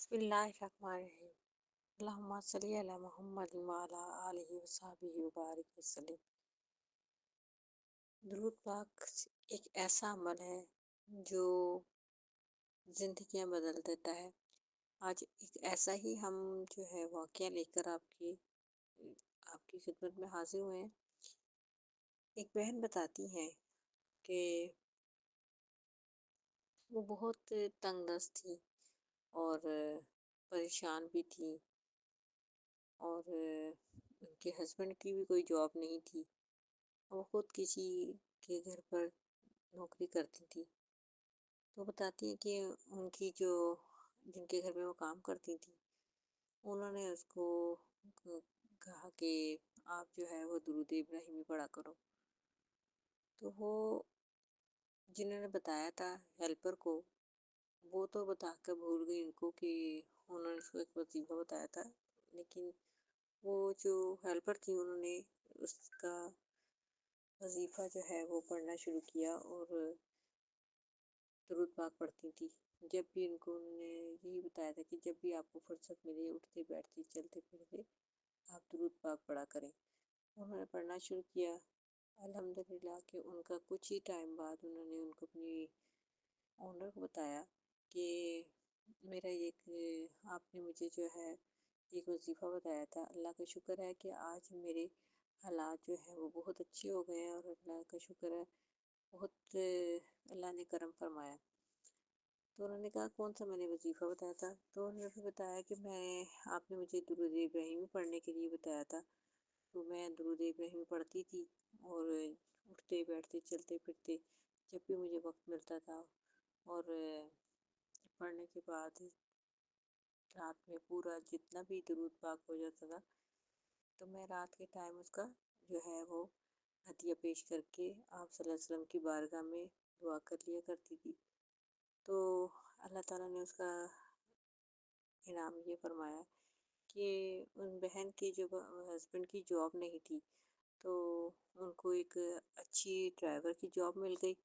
बिस्मिल्लाहिर्रहमानिर्रहीम। अल्लाहुम्मा सल्ली अला मुहम्मद व अला आलिहि व सहाबिहि व बारिक वसल्लम। दुरूद पाक एक ऐसा अमल है जो ज़िंदगियां बदल देता है। आज एक ऐसा ही हम जो है वाक़या लेकर आपकी खिदमत में हाजिर हुए हैं। एक बहन बताती हैं कि वो बहुत तंगदस्त थी और परेशान भी थी, और उनके हस्बैंड की भी कोई जॉब नहीं थी। वो खुद किसी के घर पर नौकरी करती थी। तो बताती हैं कि उनकी जो जिनके घर में वो काम करती थी, उन्होंने उसको कहा कि आप जो है वो दुरूद इब्राहिमी पढ़ा करो। तो वो जिन्होंने बताया था हेल्पर को, वो तो बताकर भूल गई उनको कि उन्होंने उसको एक वजीफ़ा बताया था। लेकिन वो जो हेल्पर थी, उन्होंने उसका वजीफ़ा जो है वो पढ़ना शुरू किया और दुरूद पाक पढ़ती थी। जब भी उन्होंने यही बताया था कि जब भी आपको फुर्सत मिले, उठते बैठते चलते फिरते आप दुरूद पाक पढ़ा करें। उन्होंने पढ़ना शुरू किया। अल्हम्दुलिल्लाह कि उनका कुछ ही टाइम बाद उन्होंने उनको अपनी ओनर को बताया कि मेरा आपने मुझे जो है एक वजीफ़ा बताया था। अल्लाह का शुक्र है कि आज मेरे हालात जो है वो बहुत अच्छे हो गए हैं, और अल्लाह का शुक्र है, बहुत अल्लाह ने करम फरमाया। तो उन्होंने कहा कौन सा मैंने वजीफ़ा बताया था। तो उन्होंने फिर बताया कि आपने मुझे दुरूद इब्राहिमी पढ़ने के लिए बताया था। तो मैं दुरूद इब्राहिमी पढ़ती थी, और उठते बैठते चलते फिरते जब भी मुझे वक्त मिलता था, और पढ़ने के बाद रात में पूरा जितना भी दुरूद पाक हो जाता था, तो मैं रात के टाइम उसका जो है वो हदिया पेश करके आप सल्लल्लाहु अलैहि वसल्लम की बारगाह में दुआ कर लिया करती थी। तो अल्लाह ताला ने उसका इनाम ये फरमाया कि उन बहन की जो हस्बैंड की जॉब नहीं थी, तो उनको एक अच्छी ड्राइवर की जॉब मिल गई,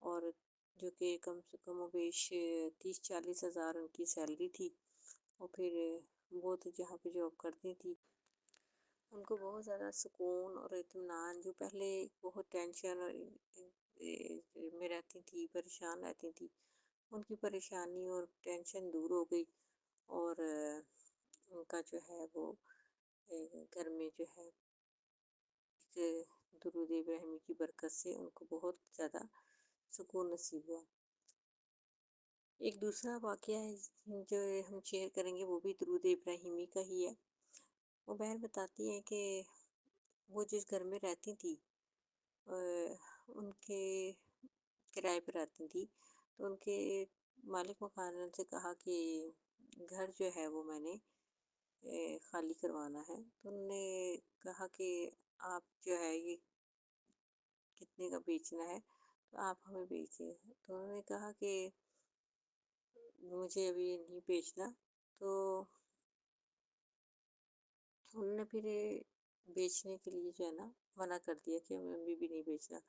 और जो कि कम से कम बेश 30-40 हज़ार उनकी सैलरी थी। और फिर वो तो जहाँ पे जॉब करती थी, उनको बहुत ज़्यादा सुकून और इत्मीनान, जो पहले बहुत टेंशन और में रहती थी, परेशान रहती थी, उनकी परेशानी और टेंशन दूर हो गई। और उनका जो है वो घर में जो है एक दुरूद इब्राहिमी की बरकत से उनको बहुत ज़्यादा सुकून नसीब हुआ। एक दूसरा वाक़या है जो हम शेयर करेंगे, वो भी दुरूद इब्राहिमी का ही है। वो बहन बताती हैं कि वो जिस घर में रहती थी, उनके किराए पर रहती थी, तो उनके मालिक मकान ने उनसे कहा कि घर जो है वो मैंने खाली करवाना है। तो उन्होंने कहा कि आप जो है ये कितने का बेचना है, तो आप हमें बेचिए। तो उन्होंने कहा कि मुझे अभी नहीं बेचना। तो उन्होंने फिर बेचने के लिए जो है ना मना कर दिया कि हमें अभी भी नहीं बेचना।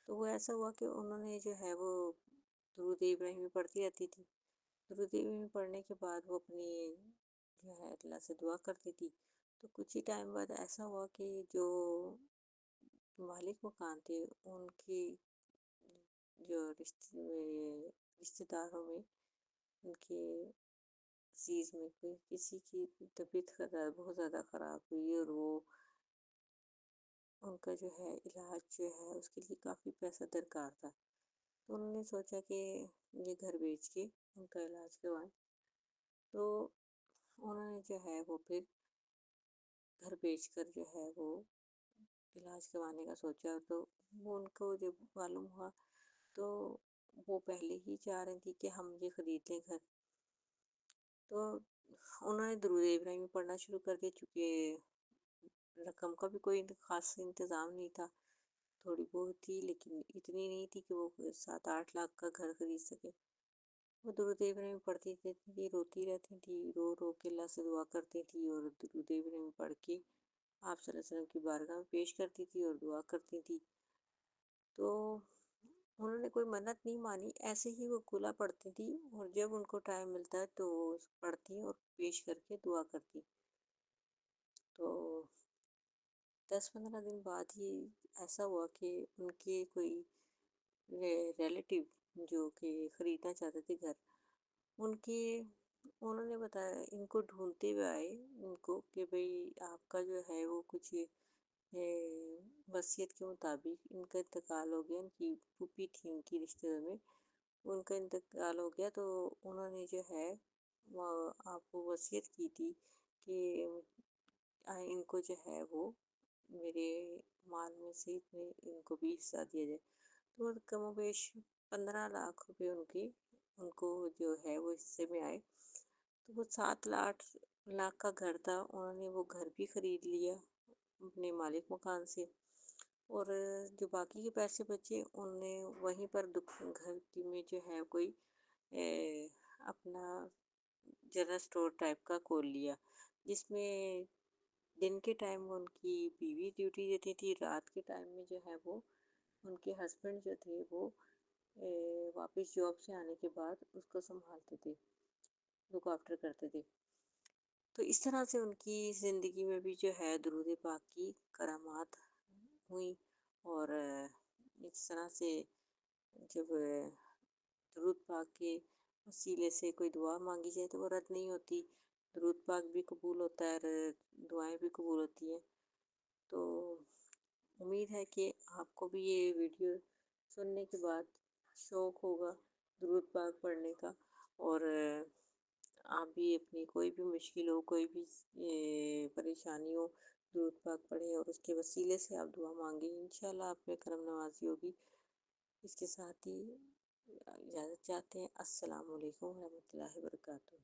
तो वो ऐसा हुआ कि उन्होंने जो है वो दुरूद इब्राहिमी पढ़ती रहती थी। दुरूद इब्राहिमी पढ़ने के बाद वो अपनी जो है अल्लाह से दुआ करती थी। तो कुछ ही टाइम बाद ऐसा हुआ कि जो मालिक मकान थे, उनकी जो रिश्तेदारों में उनके अजीज में कोई किसी की तबीयत बहुत ज़्यादा ख़राब हुई, और वो उनका जो है इलाज जो है उसके लिए काफ़ी पैसा दरकार था। तो उन्होंने सोचा कि ये घर बेच के उनका इलाज करवाएं। तो उन्होंने जो है वो फिर घर बेच कर जो है वो इलाज करवाने का सोचा। तो वो उनको जब मालूम हुआ, तो वो पहले ही चाह रही थी कि हम ये ख़रीद लें घर। तो उन्होंने दुरूद इब्राहिमी पढ़ना शुरू कर दिया, चूँकि रकम का भी कोई ख़ास इंतज़ाम नहीं था। थोड़ी बहुत थी, लेकिन इतनी नहीं थी कि वो 7-8 लाख का घर खरीद सके। वो दुरूद इब्राहिमी पढ़ती रहती थी, रोती रहती थी, रो रो के अल्लाह से दुआ करती थी, और दुरूद इब्राहिमी पढ़ के आप सल्लल्लाहु अलैहि वसल्लम की बारगाह में पेश करती थी और दुआ करती थी। तो انہوں نے کوئی منت نہیں مانی، ایسے ہی وہ کھلا پڑھتی تھی، اور جب ان کو ٹائم ملتا ہے تو وہ پڑھتی اور پیش کر کے دعا کرتی. تو 10-15 دن بعد ہی ایسا ہوا کہ ان کے کوئی ریلیٹیو جو کہ خریدنا چاہتے تھے گھر، ان کے انہوں نے بتایا، ان کو ڈھونڈتے ہوئے آئے ان کو کہ بھئی آپ کا جو ہے وہ کچھ وصیت کے مطابق ان کا انتقال ہو گیا. ان کی پھوپھی تھی ان کی رشتے دار میں، ان کا انتقال ہو گیا، تو انہوں نے جو ہے وہ آپ کو وصیت کی تھی کہ ان کو جو ہے وہ میرے مال میں سے اتنے ان کو بھی حصہ دیا جائے. تو کم و بیش 15 لاکھ روپے ان کو جو ہے وہ حصے میں آئے. تو وہ 7 لاکھ کا گھر تھا، انہوں نے وہ گھر بھی خرید لیا اپنے مالک مکان سے، اور جو باقی کے پیسے بچے انہوں نے وہیں پر گھر میں جو ہے کوئی اپنا جنرل اسٹور ٹائپ کا کھول لیا، جس میں دن کے ٹائم وہ ان کی بیوی ڈیوٹی دیتی تھی، رات کے ٹائم میں جو ہے وہ ان کے ہسبینڈ جو تھے وہ واپس جاب سے آنے کے بعد اس کو سنبھالتے تھے، لک آفٹر کرتے تھے. تو اس طرح سے ان کی زندگی میں بھی جو ہے درود پاک کی کرامات ہوئی، اور اس طرح سے جب درود پاک کے وسیلے سے کوئی دعا مانگی جائے تو وہ رد نہیں ہوتی، درود پاک بھی قبول ہوتا ہے اور دعائیں بھی قبول ہوتی ہیں. تو امید ہے کہ آپ کو بھی یہ ویڈیو سننے کے بعد شوق ہوگا درود پاک پڑھنے کا، اور آپ بھی اپنی کوئی بھی مشکل ہو، کوئی بھی پریشانی ہو، درود پاک پڑھیں اور اس کے وسیلے سے آپ دعا مانگیں، انشاءاللہ آپ پہ کرم نوازی ہوگی. اس کے ساتھ ہی اجازت چاہتے ہیں. السلام علیکم ورحمۃ اللہ وبرکاتہ.